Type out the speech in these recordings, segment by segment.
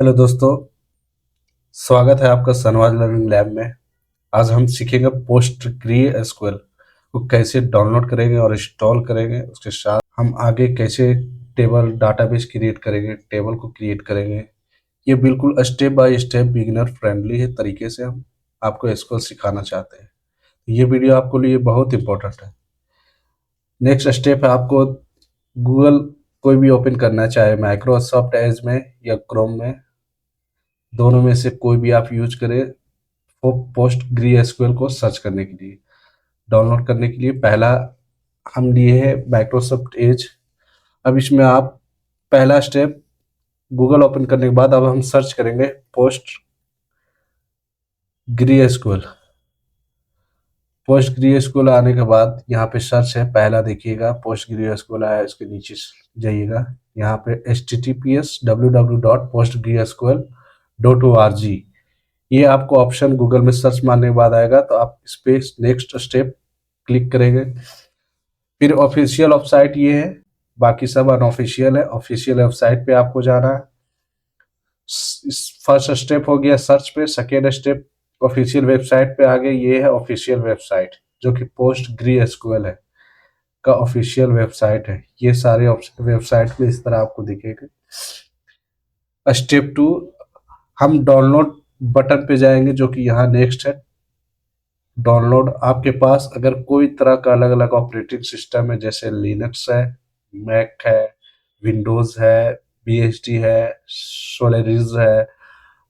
Hello दोस्तों, स्वागत है आपका सनवाज लर्निंग लैब में। आज हम सीखेंगे पोस्टग्रेसक्यूएल को कैसे डाउनलोड करेंगे और इंस्टॉल करेंगे। उसके साथ हम आगे कैसे टेबल डाटाबेस क्रिएट करेंगे, टेबल को क्रिएट करेंगे। ये बिल्कुल step by step beginner friendly है तरीके से हम आपको एसक्यूएल सिखाना चाहते हैं। ये वीडियो आपके लिए बहुत इंपॉर्टेंट है। नेक्स्ट स्टेप है आपको गूगल कोई भी ओपन करना है, चाहे माइक्रोसॉफ्ट एज में या क्रोम में, दोनों में से कोई भी आप यूज करें वो पोस्ट ग्री एसक्यूएल को सर्च करने के लिए, डाउनलोड करने के लिए। पहला हम लिए है माइक्रोसॉफ्ट एज। अब इसमें आप पहला स्टेप गूगल ओपन करने के बाद अब हम सर्च करेंगे पोस्ट ग्री एसक्यूएल। पोस्ट ग्री एसक्यूएल आने के बाद यहाँ पे सर्च है, पहला देखिएगा पोस्ट ग्री एसक्यूएल आया, इसके नीचे जाइएगा, यहाँ पे https://www.postgresql.org ये आपको ऑप्शन गूगल में सर्च मारने के बाद आएगा, तो आप इस पे नेक्स्ट स्टेप क्लिक करेंगे। फिर ऑफिशियल वेबसाइट ये है, बाकी सब अनऑफिशियल है। ऑफिशियल वेबसाइट पे आपको जाना है। फर्स्ट स्टेप हो गया सर्च पे। सेकेंड स्टेप ऑफिशियल वेबसाइट पे आ गए। ये है ऑफिशियल वेबसाइट जो कि पोस्ट ग्री एसक्यूएल है का ऑफिशियल वेबसाइट है। ये सारे वेबसाइट पे इस तरह आपको दिखेगा। स्टेप 2 हम डाउनलोड बटन पे जाएंगे, जो कि यहाँ नेक्स्ट है। डाउनलोड आपके पास अगर कोई तरह का अलग अलग ऑपरेटिंग सिस्टम है, जैसे लिनक्स है, मैक है, विंडोज है, बीएसडी है, सोलरिस है,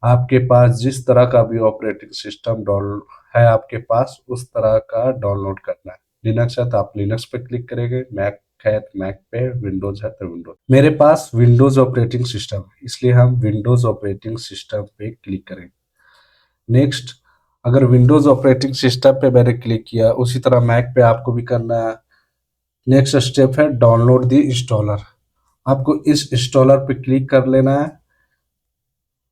आपके पास जिस तरह का भी ऑपरेटिंग सिस्टम डाउनलोड है आपके पास, उस तरह का डाउनलोड करना है। लिनक्स है तो आप लिनक्स पे क्लिक करेंगे, मैक है तो मैक पे, विंडोज है तो विंडोज। मेरे पास विंडोज ऑपरेटिंग सिस्टम है, इसलिए हम विंडोज ऑपरेटिंग सिस्टम पे क्लिक करेंगे। नेक्स्ट, अगर विंडोज ऑपरेटिंग सिस्टम पे मैंने क्लिक किया, उसी तरह मैक पे आपको भी करना है। नेक्स्ट स्टेप है डाउनलोड दी इंस्टॉलर। आपको इस इंस्टॉलर पे क्लिक कर लेना है।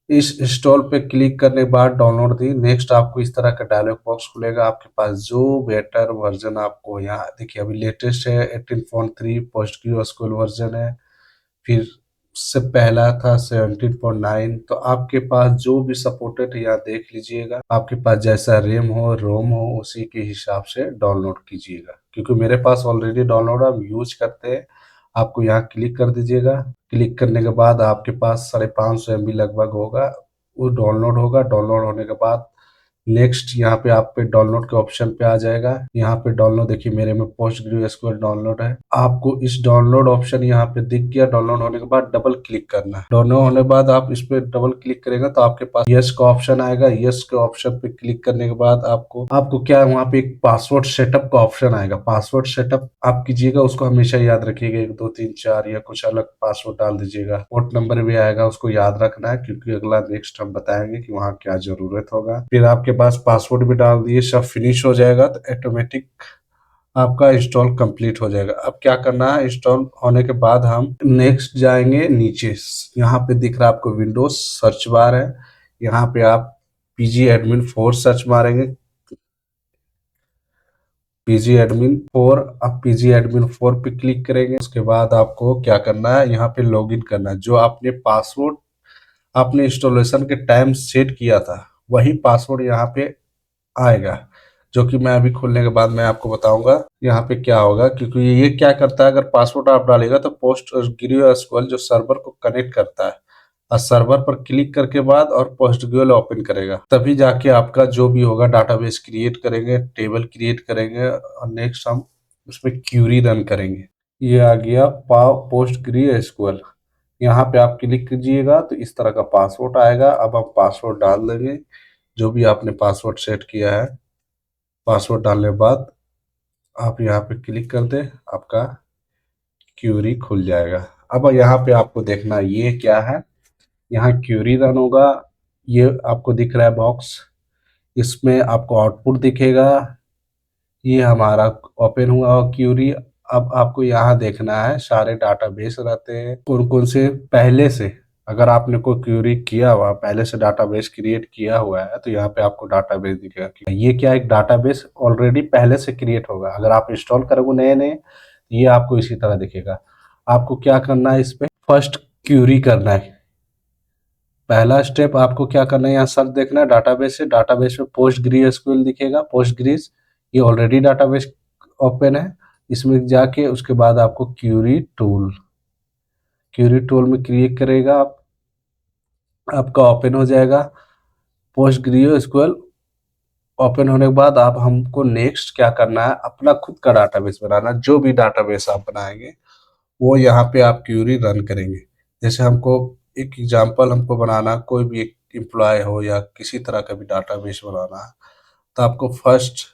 इस इंस्टॉल पे क्लिक करने के बाद डाउनलोड दी, नेक्स्ट आपको इस तरह का डायलॉग बॉक्स खुलेगा। आपके पास जो बेटर वर्जन आपको, यहाँ देखिए अभी लेटेस्ट है 18.3 पोस्टग्रेसक्यूएल वर्जन है, फिर से पहला था 17.9। तो आपके पास जो भी सपोर्टेड है यहाँ देख लीजिएगा। आपके पास जैसा रेम हो रोम हो उसी के हिसाब से डाउनलोड कीजिएगा। क्योंकि मेरे पास ऑलरेडी डाउनलोड हम यूज करते हैं। आपको यहाँ क्लिक कर दीजिएगा। क्लिक करने के बाद आपके पास 550 MB लगभग होगा, वो डाउनलोड होगा। डाउनलोड होने के बाद नेक्स्ट यहाँ पे आप पे डाउनलोड के ऑप्शन पे आ जाएगा। यहाँ पे डाउनलोड देखिए मेरे में पोस्टग्रेसक्यूएल डाउनलोड है। आपको इस डाउनलोड ऑप्शन यहाँ पे दिख गया। डाउनलोड होने के बाद डबल क्लिक करना है। डाउनलोड होने के बाद आप इस पे डबल क्लिक करेंगे तो आपके पास यस का ऑप्शन आएगा। यस के ऑप्शन पे क्लिक करने के बाद आपको क्या है, वहाँ पे एक पासवर्ड सेटअप का ऑप्शन आएगा। पासवर्ड सेटअप आप कीजिएगा, उसको हमेशा याद रखिएगा, 1 2 3 4 या कुछ अलग पासवर्ड डाल दीजिएगा। पोर्ट नंबर भी आएगा, उसको याद रखना है, क्योंकि अगला नेक्स्ट हम बताएंगे कि वहाँ क्या जरूरत होगा। फिर आपके पास पासवर्ड भी डाल दिए, सब फिनिश हो जाएगा तो ऑटोमेटिक आपका इंस्टॉल कंप्लीट हो जाएगा। अब क्या करना है, इंस्टॉल होने के बाद हम नेक्स्ट जाएंगे नीचे। यहाँ पे दिख रहा है आपको विंडोज सर्च बार है, यहाँ पे आप pgadmin4 सर्च मारेंगे। pgadmin4, अब pgadmin4 पे क्लिक करेंगे। उसके बाद आपको क्या करना है, यहाँ पे लॉगिन करना है। जो आपने पासवर्ड आपने इंस्टॉलेशन के टाइम सेट किया था, वही पासवर्ड यहाँ पे आएगा, जो कि मैं अभी खोलने के बाद मैं आपको बताऊंगा यहाँ पे क्या होगा। क्योंकि ये क्या करता है, अगर पासवर्ड आप डालेगा तो पोस्टग्रेसक्यूएल जो सर्वर को कनेक्ट करता है, और सर्वर पर क्लिक करके बाद और पोस्टग्रेसक्यूएल ओपन करेगा, तभी जाके आपका जो भी होगा डाटाबेस क्रिएट करेंगे, टेबल क्रिएट करेंगे, और नेक्स्ट हम उसमें क्यूरी रन करेंगे। ये आ गया पोस्टग्रेसक्यूएल। यहाँ पे आप क्लिक कीजिएगा तो इस तरह का पासवर्ड आएगा। अब हम पासवर्ड डाल देंगे, जो भी आपने पासवर्ड सेट किया है। पासवर्ड डालने के बाद आप यहाँ पे क्लिक कर दें, आपका क्यूरी खुल जाएगा। अब यहाँ पे आपको देखना ये क्या है, यहाँ क्यूरी रन होगा। ये आपको दिख रहा है बॉक्स, इसमें आपको आउटपुट दिखेगा। ये हमारा ओपन हुआ क्यूरी। अब आपको यहाँ देखना है सारे डाटाबेस रहते हैं, कौन कौन से पहले से, अगर आपने कोई क्यूरी किया हुआ पहले से, डाटाबेस क्रिएट किया हुआ है, तो यहाँ पे आपको डाटाबेस दिखेगा कि ये क्या, एक डाटाबेस ऑलरेडी पहले से क्रिएट होगा। अगर आप इंस्टॉल करोगे नए नए, ये आपको इसी तरह दिखेगा। आपको क्या करना है, इस पे फर्स्ट क्यूरी करना है। पहला स्टेप आपको क्या करना है, यहाँ सर्च देखना है डाटाबेस से, डाटाबेस में पोस्टग्रीएसक्यूएल दिखेगा, पोस्टग्रीज ये ऑलरेडी डाटाबेस ओपन है, इसमें जाके उसके बाद आपको क्यूरी टूल में क्रिएट करेगा आप, आपका ओपन हो जाएगा पोस्टग्रीएसक्यूएल। ओपन होने के बाद आप हमको नेक्स्ट क्या करना है, अपना खुद का डाटाबेस बनाना, जो भी डाटाबेस आप बनाएंगे वो यहाँ पे आप क्यूरी रन करेंगे। जैसे हमको एक एग्जांपल हमको बनाना, कोई भी एक एम्प्लॉय हो या किसी तरह का भी डाटाबेस बनाना है, तो आपको फर्स्ट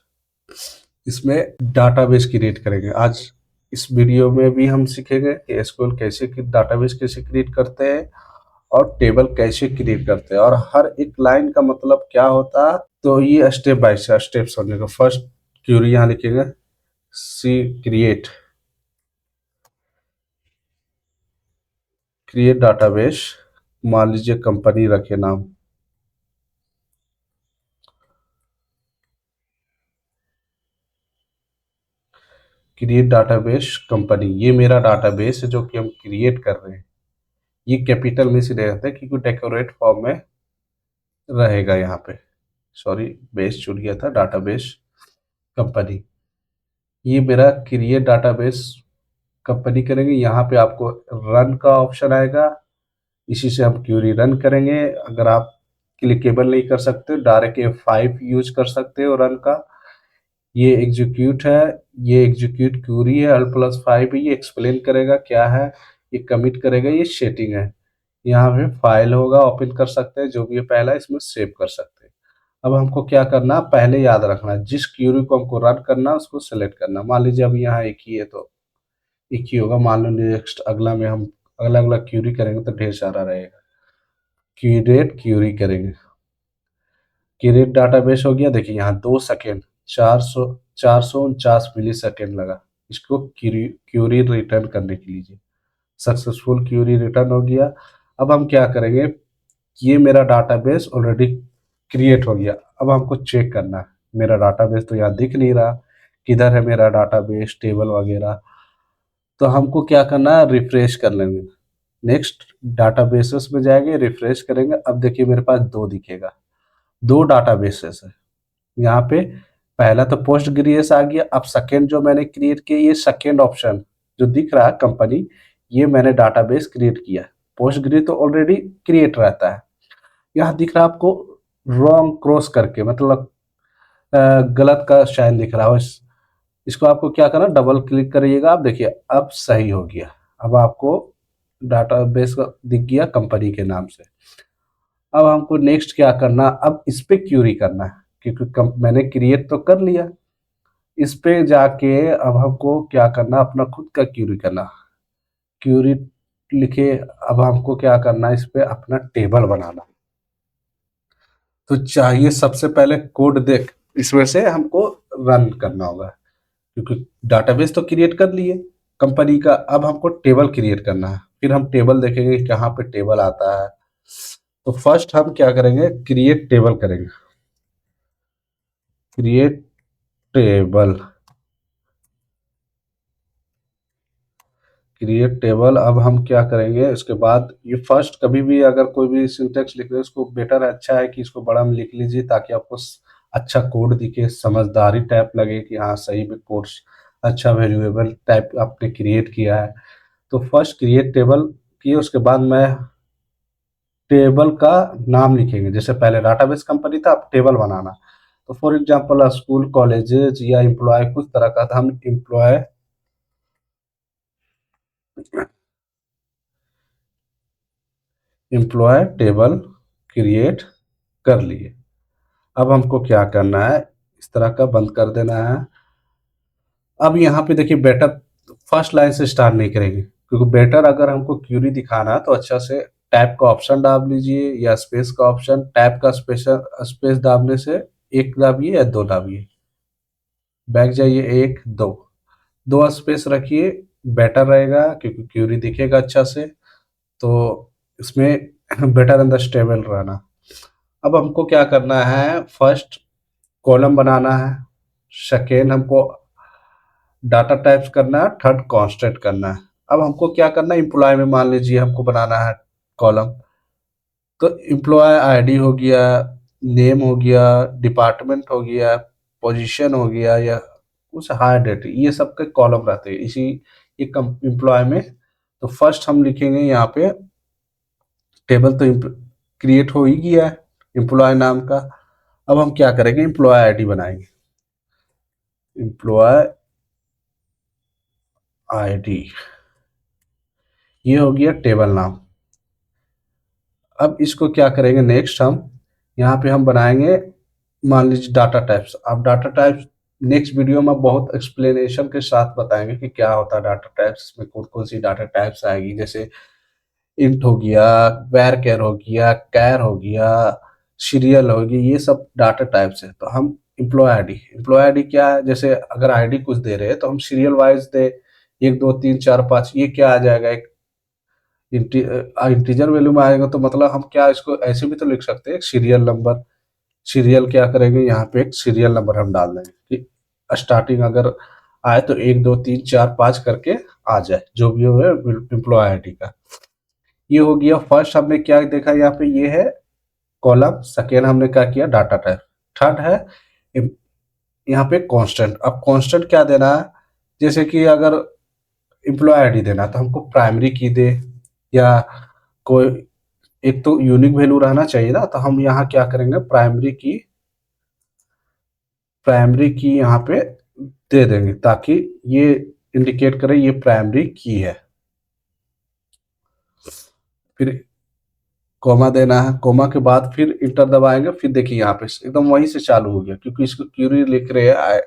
इसमें डाटाबेस क्रिएट करेंगे। आज इस वीडियो में भी हम सीखेंगे कि एसक्यूएल कैसे डाटाबेस कैसे क्रिएट करते हैं और टेबल कैसे क्रिएट करते हैं और हर एक लाइन का मतलब क्या होता है। तो ये स्टेप बाय स्टेप समझने का। फर्स्ट क्यूरी यहाँ लिखेंगे सी क्रिएट डाटाबेस, मान लीजिए कंपनी रखे नाम, क्रिएट डाटाबेस कंपनी, ये मेरा डाटाबेस है जो कि हम क्रिएट कर रहे हैं। ये कैपिटल में से रहता है क्योंकि डेकोरेट फॉर्म में रहेगा यहाँ पे, सॉरी बेस छूट गया था, डाटाबेस कंपनी, ये मेरा क्रिएट डाटाबेस कंपनी करेंगे। यहाँ पे आपको रन का ऑप्शन आएगा, इसी से हम क्यूरी रन करेंगे। अगर आप क्लिकेबल नहीं कर सकते डायरेक्ट F5 यूज कर सकते हो रन का। ये एग्जीक्यूट है, ये एग्जीक्यूट क्यूरी है, Alt+5 ये एक्सप्लेन करेगा क्या है, ये कमिट करेगा, ये सेटिंग है। यहाँ पे फाइल होगा, ओपन कर सकते हैं, जो भी है पहला इसमें सेव कर सकते हैं। अब हमको क्या करना, पहले याद रखना जिस क्यूरी को हमको रन करना उसको सेलेक्ट करना। मान लीजिए अब यहाँ एक ही है तो एक ही होगा, मान लो नेक्स्ट अगला में हम अगला अगला क्यूरी करेंगे तो ढेर सारा रहेगा। क्यूरेट क्यूरी करेंगे, क्यूरेट डाटाबेस हो गया। देखिए यहाँ 2 सेकेंड 449 मिली सेकेंड लगा इसको क्यूरी रिटर्न करने के लिए। सक्सेसफुल क्यूरी रिटर्न हो गया। अब हम क्या करेंगे, ये मेरा डाटाबेस ऑलरेडी क्रिएट हो गया। अब हमको चेक करना है, मेरा डाटाबेस तो यहाँ दिख नहीं रहा, किधर है मेरा डाटाबेस टेबल वगैरह। तो हमको क्या करना है, रिफ्रेश कर लेंगे। नेक्स्ट डाटाबेसेस में जाएंगे, रिफ्रेश करेंगे। अब देखिए मेरे पास 2 दिखेगा, 2 डाटाबेसेस है यहाँ पे। पहला तो पोस्ट ग्रीएस आ गया। अब सेकेंड जो मैंने क्रिएट किया, ये सेकेंड ऑप्शन जो दिख रहा है कंपनी, ये मैंने डाटाबेस क्रिएट किया। पोस्ट ग्री तो ऑलरेडी क्रिएट रहता है। यहाँ दिख रहा है आपको रॉन्ग क्रॉस करके, मतलब गलत का साइन दिख रहा हो, इसको आपको क्या करना, डबल क्लिक करिएगा। आप देखिए अब सही हो गया। अब आपको डाटाबेस का दिख गया कंपनी के नाम से। अब हमको नेक्स्ट क्या करना, अब इस पे क्यूरी करना है क्योंकि मैंने क्रिएट तो कर लिया। इस पे जाके अब हमको क्या करना, अपना खुद का क्यूरी करना। क्यूरी लिखे, अब हमको क्या करना, इस पे अपना टेबल बनाना। तो चाहिए सबसे पहले कोड देख, इसमें से हमको रन करना होगा क्योंकि डाटाबेस तो क्रिएट कर लिए कंपनी का। अब हमको टेबल क्रिएट करना है, फिर हम टेबल देखेंगे कहाँ पे टेबल आता है। तो फर्स्ट हम क्या करेंगे, क्रिएट टेबल करेंगे, क्रिएट टेबल, क्रिएट टेबल। अब हम क्या करेंगे उसके बाद, ये फर्स्ट कभी भी अगर कोई भी सिंटेक्स लिख रहे हो उसको बेटर अच्छा है कि इसको बड़ा में लिख लीजिए ताकि आपको अच्छा कोड दिखे, समझदारी टाइप लगे कि हाँ सही में कोड अच्छा वेरिएबल टाइप आपने क्रिएट किया है। तो फर्स्ट क्रिएट टेबल किए, उसके बाद मैं टेबल का नाम लिखेंगे। जैसे पहले डाटाबेस कंपनी था, अब टेबल बनाना। तो फॉर एग्जांपल स्कूल कॉलेजेस या एम्प्लॉय कुछ तरह का था, हम एम्प्लॉय टेबल क्रिएट कर लिए। अब हमको क्या करना है, इस तरह का बंद कर देना है। अब यहाँ पे देखिए बेटर, फर्स्ट लाइन से स्टार्ट नहीं करेंगे क्योंकि बेटर अगर हमको क्यूरी दिखाना है तो अच्छा से टैब का ऑप्शन दाब लीजिए या स्पेस का ऑप्शन, टैब का स्पेस दाबने से एक दाबिए या 2 दाबिए, बैक जाइए 1 2, 2 स्पेस रखिए, बेटर रहेगा क्योंकि क्यूरी दिखेगा अच्छा से। तो इसमें बेटर एंड द स्टेबल रहना। अब हमको क्या करना है, फर्स्ट कॉलम बनाना है, सेकेंड हमको डाटा टाइप्स करना है, थर्ड कांस्टेंट करना है। अब हमको क्या करना है, एम्प्लॉय में मान लीजिए हमको बनाना है कॉलम, तो एम्प्लॉय आईडी हो गया, नेम हो गया, डिपार्टमेंट हो गया, पोजीशन हो गया, या कुछ हायर डेट, ये सब के कॉलम रहते हैं इसी एक एम्प्लॉय में। तो फर्स्ट हम लिखेंगे यहाँ पे, टेबल तो क्रिएट हो ही गया है एम्प्लॉय नाम का। अब हम क्या करेंगे, एम्प्लॉय आईडी बनाएंगे, एम्प्लॉय आईडी, ये हो गया टेबल नाम। अब इसको क्या करेंगे, नेक्स्ट हम यहाँ पे हम बनाएंगे, मान लीजिए डाटा टाइप्स। अब डाटा टाइप्स नेक्स्ट वीडियो में बहुत एक्सप्लेनेशन के साथ बताएंगे कि क्या होता है डाटा टाइप्स, इसमें कौन कौन सी डाटा टाइप्स आएगी, जैसे इंट हो गया, वैर कैर हो गया, कैर हो गया, सीरियल होगी, ये सब डाटा टाइप्स है। तो हम एम्प्लॉय आईडी क्या है, जैसे अगर आईडी कुछ दे रहे हैं तो हम सीरियल वाइज दे, 1 2 3 4 5, ये क्या आ जाएगा, एक इंटीजर वैल्यू में आएगा। तो मतलब हम क्या इसको ऐसे भी तो लिख सकते हैं, सीरियल नंबर, सीरियल क्या करेंगे यहाँ पे, एक सीरियल नंबर हम डाल देंगे कि स्टार्टिंग अगर आए तो 1 2 3 4 5 करके आ जाए, जो भी हो एम्प्लॉय आईडी का। ये हो गया फर्स्ट, हमने क्या देखा यहाँ पे, ये है कॉलम। सेकेंड हमने क्या किया, डाटा टाइप। थर्ड है यहाँ पे कांस्टेंट। अब कांस्टेंट क्या देना है, जैसे कि अगर एम्प्लॉय आईडी देना तो हमको प्राइमरी की दे, या कोई एक तो यूनिक वैल्यू रहना चाहिए ना। तो हम यहाँ क्या करेंगे, प्राइमरी की यहाँ पे दे देंगे, ताकि ये इंडिकेट करे ये प्राइमरी की है। फिर कोमा देना है, कोमा के बाद फिर इंटर दबाएंगे। फिर देखिए यहाँ पे एकदम वहीं से चालू हो गया, क्योंकि इसको क्यूरी लिख रहे हैं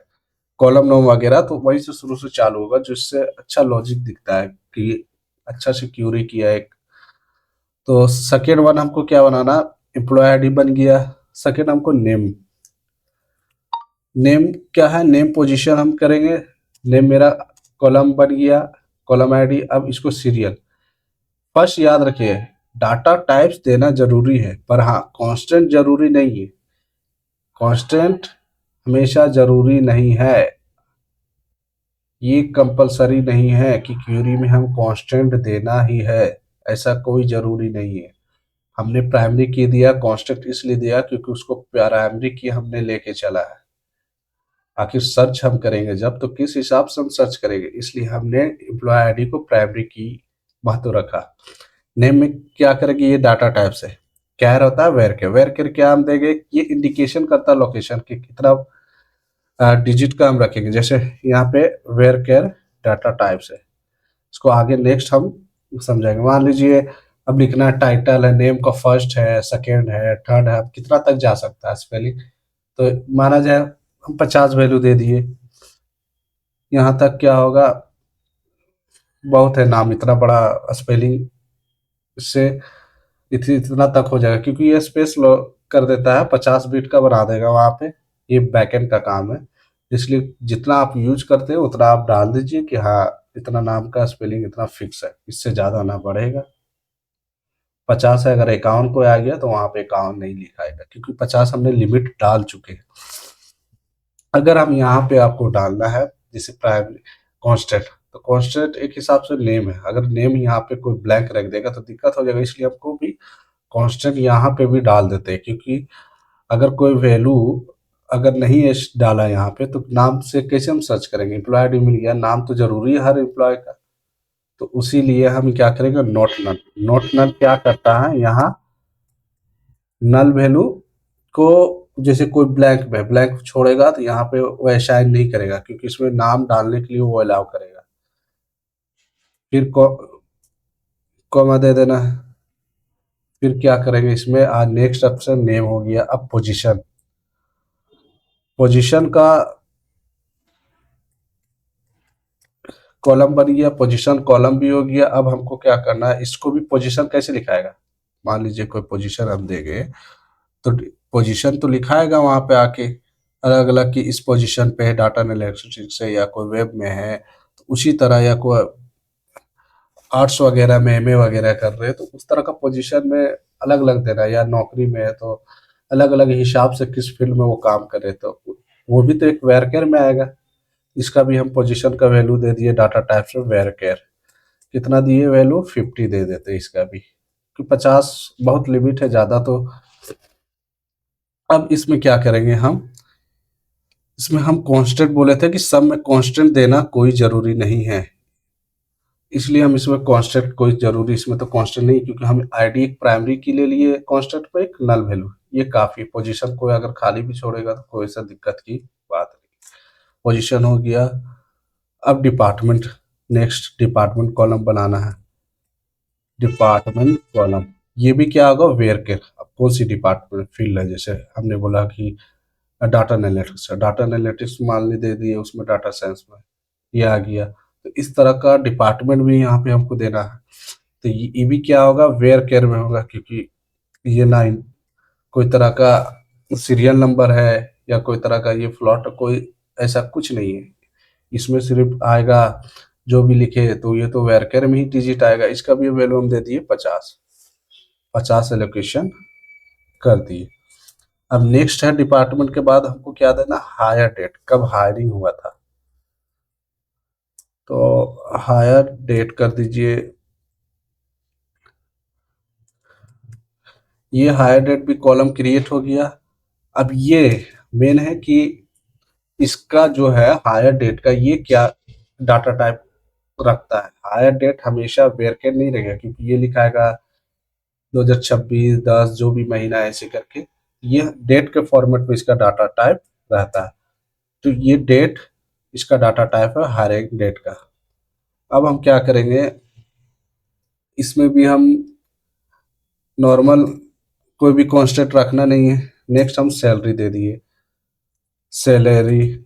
कॉलम नाम वगैरह, तो वहीं से शुरू से चालू होगा, जिससे अच्छा लॉजिक दिखता है कि अच्छा से क्यूरी किया है। तो सेकेंड वन हमको क्या बनाना, एम्प्लॉय आईडी बन गया। सेकेंड हमको नेम, नेम क्या है, नेम पोजीशन हम करेंगे। नेम मेरा कॉलम बन गया, कॉलम आईडी। अब इसको सीरियल, फर्स्ट याद रखिए डाटा टाइप्स देना जरूरी है, पर हाँ कांस्टेंट जरूरी नहीं है, कांस्टेंट हमेशा जरूरी नहीं है। ये कंपलसरी नहीं है कि क्यूरी में हम कांस्टेंट देना ही है, ऐसा कोई जरूरी नहीं है। हमने प्राइमरी की दिया, कांस्टेंट इसलिए दिया क्योंकि उसको प्राइमरी की हमने लेके चला है। आखिर सर्च हम करेंगे जब, तो किस हिसाब से हम सर्च करेंगे, इसलिए हमने एम्प्लॉय आईडी को प्राइमरी की महत्व रखा। नेम में क्या करेंगे, ये डाटा टाइप से। कैर होता है वेर के, वेर के क्या हम देंगे, ये इंडिकेशन करता है लोकेशन की कितना डिजिट का हम रखेंगे। जैसे यहाँ पे वेर केयर डाटा टाइप्स है, इसको आगे नेक्स्ट हम समझाएंगे। मान लीजिए अब लिखना टाइटल है, नेम का फर्स्ट है, सेकेंड है, थर्ड है, कितना तक जा सकता है स्पेलिंग। तो माना जाए हम 50 वैल्यू दे दिए, यहाँ तक क्या होगा, बहुत है नाम, इतना बड़ा स्पेलिंग से इतना तक हो जाएगा, क्योंकि ये स्पेस कर देता है, 50 बिट का बना देगा वहाँ पे। ये बैकएंड का काम है, इसलिए जितना आप यूज करते हैं उतना आप डाल दीजिए कि हाँ इतना नाम का स्पेलिंग इतना फिक्स है, इससे ज़्यादा ना बढ़ेगा। 50 है, अगर 51 को आ गया तो वहाँ पे 51 नहीं लिखाएगा, क्योंकि 50 हमने लिमिट डाल चुके हैं। अगर हम यहाँ पे आपको डालना है जैसे प्राइमरी कांस्टेंट, तो कांस्टेंट एक हिसाब से नेम है, अगर नेम यहाँ पे कोई ब्लैंक रख देगा तो दिक्कत हो जाएगा, इसलिए हमको भी कांस्टेंट यहाँ पे भी डाल देते हैं। क्योंकि अगर कोई वैल्यू अगर नहीं है डाला यहाँ पे, तो नाम से कैसे हम सर्च करेंगे, एम्प्लॉय आईडी मिल गया, नाम तो जरूरी है हर एम्प्लॉय का। तो उसी लिए हम क्या करेंगे, नोट नल। नोट नल क्या करता है, यहाँ नल वैल्यू को, जैसे कोई ब्लैंक में ब्लैंक छोड़ेगा तो यहाँ पे वो असाइन नहीं करेगा, क्योंकि इसमें नाम डालने के लिए वो अलाउ करेगा। फिर कॉमा दे देना है। फिर क्या करेंगे इसमें, आज नेक्स्ट ऑप्शन नेम हो गया। अब पोजीशन, पोजीशन का कॉलम बन गया, पोजीशन कॉलम भी हो गया। अब हमको क्या करना है, इसको भी पोजीशन कैसे लिखाएगा, मान लीजिए कोई पोजीशन हम देंगे, तो पोजीशन तो लिखाएगा वहां पे आके अलग अलग कि इस पोजीशन पे है, डाटा एनालिटिक्स से, या कोई वेब में है तो उसी तरह, या कोई आर्ट्स वगैरह में एमए वगैरह कर रहे हैं तो उस तरह का पोजीशन में अलग अलग देना है, या नौकरी में है तो अलग अलग हिसाब से किस फील्ड में वो काम कर रहे, तो वो भी तो एक वेरकेयर में आएगा। इसका भी हम पोजीशन का वैल्यू दे दिए डाटा टाइप्स में वेरकेयर, कितना दिए वैल्यू, 50 दे देते हैं इसका भी, कि 50 बहुत लिमिट है, ज़्यादा तो। अब इसमें क्या करेंगे हम, इसमें हम कांस्टेंट बोले थे कि सब में कांस्टेंट देना कोई ज़रूरी नहीं है, इसलिए हम इसमें कांस्टेंट कोई ज़रूरी इसमें तो कांस्टेंट नहीं, क्योंकि हम आईडी एक प्राइमरी की ले लिए कांस्टेंट पे एक नल वैल्यू, ये काफ़ी। पोजीशन को अगर खाली भी छोड़ेगा तो कोई सा दिक्कत की बात नहीं। पोजीशन हो गया। अब डिपार्टमेंट, नेक्स्ट डिपार्टमेंट कॉलम बनाना है। डिपार्टमेंट कॉलम, ये भी क्या होगा, वेयर केयर। अब कौन सी डिपार्टमेंट फील्ड है, जैसे हमने बोला कि डाटा एनालिटिक्स है, डाटा एनालिटिक्स मान ली दे दिए, उसमें डाटा साइंस में ये आ गया। तो इस तरह का डिपार्टमेंट भी यहाँ पे हमको देना है। तो ये भी क्या होगा, वेयर केयर में होगा, क्योंकि ये ना कोई तरह का सीरियल नंबर है या कोई तरह का ये फ्लॉट, कोई ऐसा कुछ नहीं है। इसमें सिर्फ आएगा जो भी लिखे, तो ये तो वेयर केयर में ही डिजिट आएगा। इसका भी वैल्यू हम दे दिए 50, 50 एलोकेशन कर दिए। अब नेक्स्ट है डिपार्टमेंट के बाद हमको क्या देना, हायर डेट, कब हायरिंग हुआ था। तो हायर डेट कर दीजिए। ये हायर डेट भी कॉलम क्रिएट हो गया। अब ये मेन है कि इसका जो है हायर डेट का ये क्या डाटा टाइप रखता है। हायर डेट हमेशा वेरकेट नहीं रहेगा, क्योंकि ये लिखाएगा 2026 10 जो भी महीना है ऐसे करके, ये डेट के फॉर्मेट में इसका डाटा टाइप रहता है। तो ये डेट इसका डाटा टाइप है हर एक डेट का। अब हम क्या करेंगे, इसमें भी हम नॉर्मल कोई भी कांस्टेंट रखना नहीं है। नेक्स्ट हम सैलरी दे दिए, सैलरी,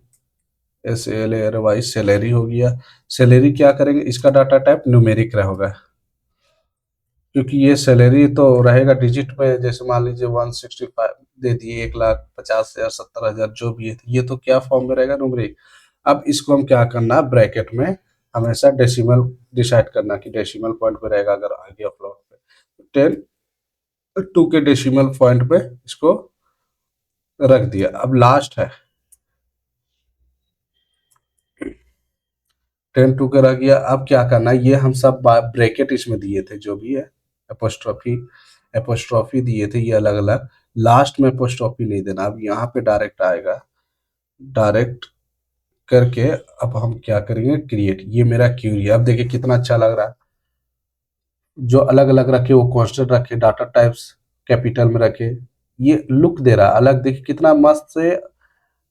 SALRY सैलरी हो गया। सैलरी क्या करेंगे, इसका डाटा टाइप न्यूमेरिक रहेगा, क्योंकि ये सैलरी तो रहेगा डिजिट में। जैसे मान लीजिए 165 दे दिए, 1,50,000 70,000 जो भी है, ये तो क्या फॉर्म में रहेगा, न्यूमेरिक। अब इसको हम क्या करना, ब्रैकेट में हमेशा डेसिमल डिसाइड करना कि डेसिमल पॉइंट पे रहेगा। अगर आगे फ्लोट पे 10 के डेसिमल पॉइंट पे इसको रख दिया। अब लास्ट है 10 के रह गया। अब क्या करना, ये हम सब ब्रैकेट इसमें दिए थे जो भी है, एपोस्ट्रॉफी एपोस्ट्रॉफी दिए थे ये अलग अलग। लास्ट में एपोस्ट्रॉफी नहीं देना, अब यहाँ पे डायरेक्ट आएगा। डायरेक्ट करके अब हम क्या करेंगे, क्रिएट। ये मेरा क्यूरी, अब देखिए कितना अच्छा लग रहा है। जो अलग अलग रखे वो कांस्टेंट रखे, डाटा टाइप्स कैपिटल में रखे, ये लुक दे रहा है अलग। देखिए कितना मस्त से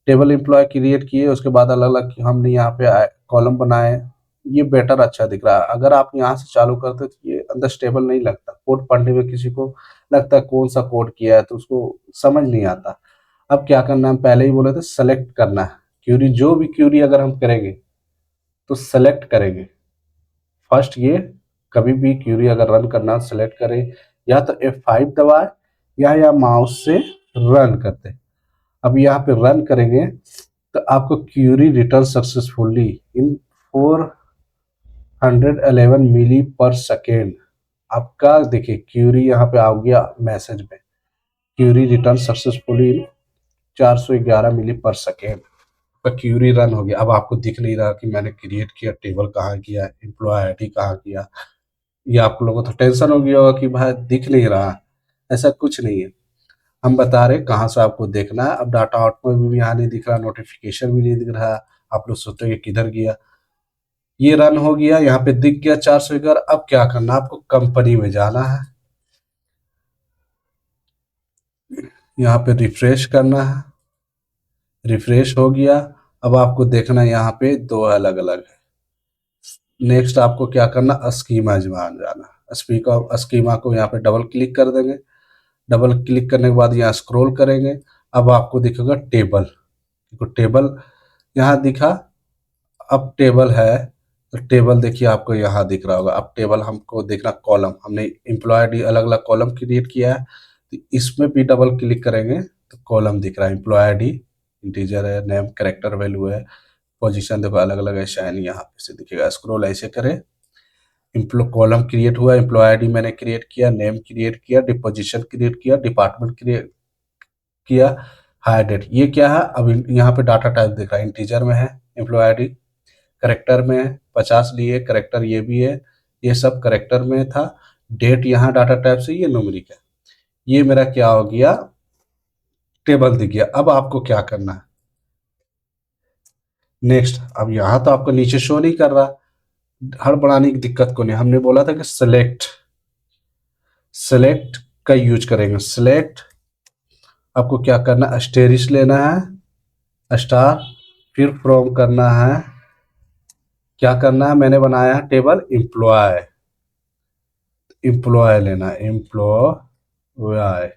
टेबल एम्प्लॉय क्रिएट किए, उसके बाद अलग अलग हमने यहाँ पे कॉलम बनाए। ये बेटर अच्छा दिख रहा है। अगर आप यहाँ से चालू करते तो ये अंदर स्टेबल नहीं लगता। कोड पढ़ने में किसी को लगता है कौन सा कोड किया है, तो उसको समझ नहीं आता। अब क्या करना, हम पहले ही बोले थे सेलेक्ट करना है क्यूरी। जो भी क्यूरी अगर हम करेंगे तो सेलेक्ट करेंगे फर्स्ट। ये कभी भी क्यूरी अगर रन करना सेलेक्ट करें, या तो F5 दबाए या माउस से रन करते। अब यहाँ पे रन करेंगे तो आपको क्यूरी रिटर्न सक्सेसफुली इन 411 मिली पर सेकेंड। आपका देखिए क्यूरी यहाँ पे आ गया मैसेज में, क्यूरी रिटर्न सक्सेसफुली 411 मिली पर सेकेंड का क्यूरी रन हो गया। अब आपको दिख नहीं रहा कि मैंने क्रिएट किया, टेबल कहाँ किया, एम्प्लॉय आईडी कहाँ किया। ये आप लोगों को तो टेंशन हो गया होगा कि भाई दिख नहीं रहा। ऐसा कुछ नहीं है, हम बता रहे कहाँ से आपको देखना है। अब डाटा आउटपुट में भी यहाँ नहीं दिख रहा, नोटिफिकेशन भी नहीं दिख रहा। आप लोग सोचोगे किधर गया। ये रन हो गया, यहाँ पे दिख गया 411। अब क्या करना, आपको कंपनी में जाना है, यहाँ पे रिफ्रेश करना है। रिफ्रेश हो गया। अब आपको देखना है यहाँ पे दो अलग अलग है। नेक्स्ट आपको क्या करना, स्कीमा में जाना। स्कीमा को यहाँ पे डबल क्लिक कर देंगे। डबल क्लिक करने के बाद यहाँ स्क्रॉल करेंगे। अब आपको दिखेगा टेबल, देखो टेबल यहाँ दिखा। अब टेबल है तो टेबल देखिए आपको यहाँ दिख रहा होगा। अब टेबल हमको देखना कॉलम, हमने एम्प्लॉय आईडी अलग अलग कॉलम क्रिएट किया है, तो इसमें भी डबल क्लिक करेंगे तो कॉलम दिख रहा है। एम्प्लॉय आईडी इंटीजर है, नेम कैरेक्टर वैल्यू है, पोजीशन देखो अलग अलग है, शाइन यहाँ पे से दिखेगा। स्क्रॉल ऐसे करें, एम्प्लॉय कॉलम क्रिएट हुआ, एम्प्लॉय आईडी मैंने क्रिएट किया, नेम क्रिएट किया, डिपोजिशन क्रिएट किया, डिपार्टमेंट क्रिएट किया, हायर डेट। ये क्या है, अब यहाँ पे डाटा टाइप दिख रहा है, इंटीजर में है एम्प्लॉय आईडी, करेक्टर में है 50 लिए, करेक्टर ये भी है, ये सब करेक्टर में था। डेट यहाँ डाटा टाइप से, ये न्यूमेरिक है। ये मेरा क्या हो गया, टेबल दिख गया। अब आपको क्या करना है नेक्स्ट, अब यहाँ तो आपको नीचे शो नहीं कर रहा, हड़बड़ाने की दिक्कत को नहीं, हमने बोला था कि सेलेक्ट, सेलेक्ट का यूज करेंगे। सेलेक्ट, आपको क्या करना है, स्टेरिश लेना है, स्टार, फिर फ्रॉम करना है, क्या करना है, मैंने बनाया है टेबल एम्प्लॉय, एम्प्लॉय लेना है, एम्प्लॉय,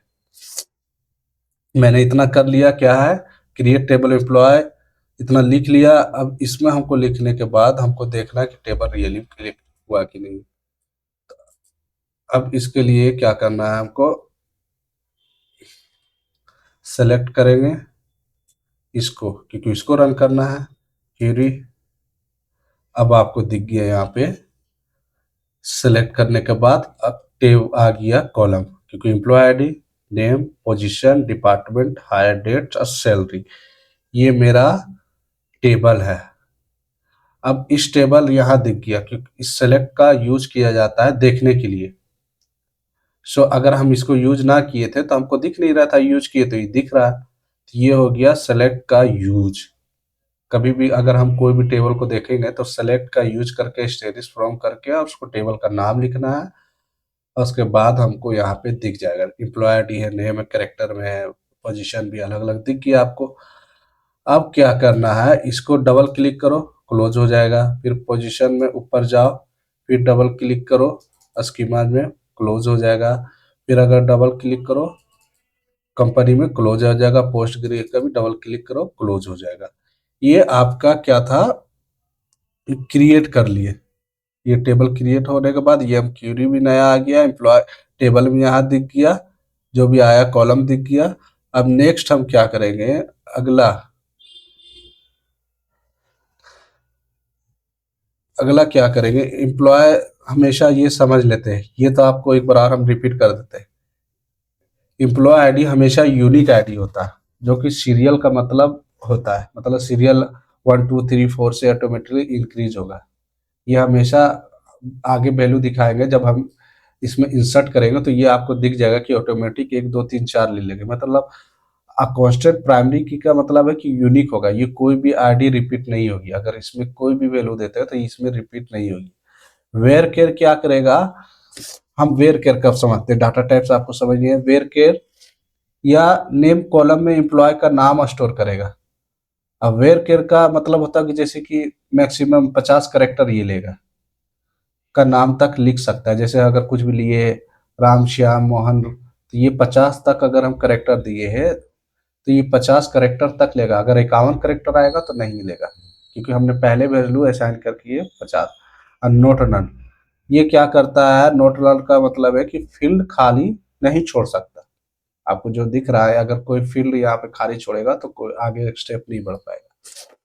मैंने इतना कर लिया, क्या है, क्रिएट टेबल एम्प्लॉय, इतना लिख लिया। अब इसमें हमको लिखने के बाद हमको देखना है कि टेबल रियली क्रिएट हुआ कि नहीं। अब इसके लिए क्या करना है, हमको सेलेक्ट करेंगे इसको, क्योंकि इसको रन करना है क्वेरी। अब आपको दिख गया यहाँ पे, सेलेक्ट करने के बाद अब टेब आ गया कॉलम, क्योंकि employ ID, name, position, department, hire date और सैलरी, ये मेरा टेबल है। अब इस टेबल यहाँ दिख गया, क्योंकि इस सेलेक्ट का यूज किया जाता है देखने के लिए। सो अगर हम इसको यूज ना किए थे तो हमको दिख नहीं रहा था, यूज किए तो ये दिख रहा है। तो ये हो गया सेलेक्ट का यूज। कभी भी अगर हम कोई भी टेबल को देखेंगे तो सेलेक्ट का यूज करके, स्टेरिस फ्रॉम करके, और उसको टेबल का नाम लिखना है, और उसके बाद हमको यहाँ पे दिख जाएगा, एम्प्लॉय आईडी है, नेम है, कैरेक्टर में है, पोजीशन भी अलग अलग दिख गया आपको। अब क्या करना है, इसको डबल क्लिक करो, क्लोज हो जाएगा। फिर पोजीशन में ऊपर जाओ, फिर डबल क्लिक करो, स्कीमा में क्लोज हो जाएगा। फिर अगर डबल क्लिक करो कंपनी में क्लोज हो जाएगा। पोस्ट ग्रेड का भी डबल क्लिक करो, क्लोज हो जाएगा। ये आपका क्या था, क्रिएट कर लिए। ये टेबल क्रिएट होने के बाद ये हम क्यूरी भी नया आ गया, एम्प्लॉय टेबल भी यहाँ दिख गया, जो भी आया कॉलम दिख गया। अब नेक्स्ट हम क्या करेंगे, अगला अगला क्या करेंगे, एम्प्लॉय हमेशा ये समझ लेते हैं, ये तो आपको एक बार और हम रिपीट कर देते हैं। एम्प्लॉय आईडी हमेशा यूनिक आईडी होता है, जो कि सीरियल का मतलब होता है, मतलब सीरियल 1 2 3 4 से ऑटोमेटिकली इंक्रीज होगा। ये हमेशा आगे वैल्यू दिखाएंगे, जब हम इसमें इंसर्ट करेंगे तो ये आपको दिख जाएगा कि ऑटोमेटिक 1 2 3 4 ले लेंगे। मतलब कांस्टेंट प्राइमरी की का मतलब है कि यूनिक होगा, ये कोई भी आईडी रिपीट नहीं होगी। अगर इसमें कोई भी वैल्यू देते हैं तो इसमें रिपीट नहीं होगी। वेयर केयर क्या करेगा, हम वेयर केयर कब समझते हैं, डाटा टाइप्स आपको समझिए। वेयर केयर या नेम कॉलम में एम्प्लॉय का नाम स्टोर करेगा। अब वेयर केयर का मतलब होता है कि जैसे कि मैक्सिमम 50 करेक्टर ये लेगा, का नाम तक लिख सकता है। जैसे अगर कुछ भी लिए राम, श्याम, मोहन, तो ये 50 तक अगर हम करेक्टर दिए हैं तो ये 50 करेक्टर तक लेगा। अगर 51 करेक्टर आएगा तो नहीं लेगा, क्योंकि हमने पहले वैल्यू असाइन करके ये 50। और नोट नन, ये क्या करता है, नोट नन का मतलब है कि फील्ड खाली नहीं छोड़ सकता। आपको जो दिख रहा है, अगर कोई फील्ड यहाँ पे खाली छोड़ेगा तो कोई आगे स्टेप नहीं बढ़ पाएगा।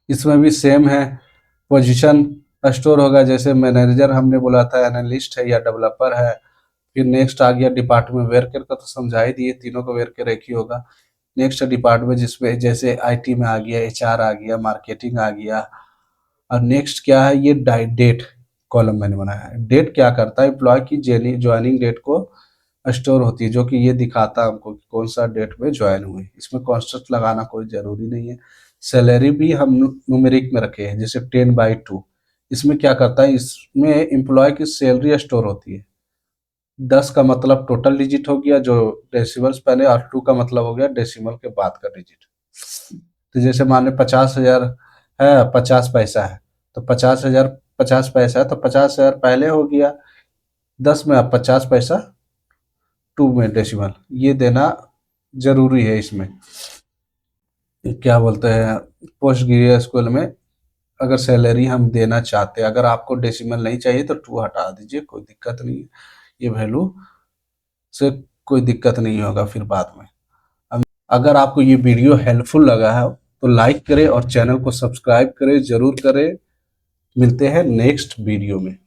इसमें भी सेम है, पोजीशन स्टोर होगा। जैसे मैनेजर हमने बोला था, एनालिस्ट है या डेवलपर है। फिर नेक्स्ट आ गया डिपार्टमेंट, वेयर केयर का तो समझा ही दिए, तीनों का वेयर केयर एक ही होगा। नेक्स्ट डिपार्टमेंट, जिसमें जैसे आईटी में आ गया, एचआर आ गया, मार्केटिंग आ गया। और नेक्स्ट क्या है, ये डेट कॉलम मैंने बनाया है। डेट क्या करता है, एम्प्लॉय की ज्वाइनिंग डेट को स्टोर होती है, जो कि ये दिखाता है हमको कि कौन सा डेट में ज्वाइन हुए। इसमें कॉन्स्टेंट लगाना कोई जरूरी नहीं है। सैलरी भी हम न्यूमेरिक में रखे हैं, जैसे 10/2। इसमें क्या करता है, इसमें एम्प्लॉय की सैलरी स्टोर होती है। 10 का मतलब टोटल डिजिट हो गया जो डेसिमल्स पहले, और 2 का मतलब हो गया डेसिमल के बाद का डिजिट। तो जैसे मान लो 50,000 है, 50 पैसा है, तो 50,000 50 पैसा है, तो 50,000 पहले हो गया 10 में, अब 50 पैसा 2 में डेसिमल, ये देना जरूरी है। इसमें क्या बोलते हैं, पोस्ट ग्रेजुएट में अगर सैलरी हम देना चाहते हैं, अगर आपको डेसिमल नहीं चाहिए तो 2 हटा दीजिए, कोई दिक्कत नहीं है। ये वैल्यू से कोई दिक्कत नहीं होगा फिर बाद में। अगर आपको ये वीडियो हेल्पफुल लगा है तो लाइक करें और चैनल को सब्सक्राइब करें, जरूर करें। मिलते हैं नेक्स्ट वीडियो में।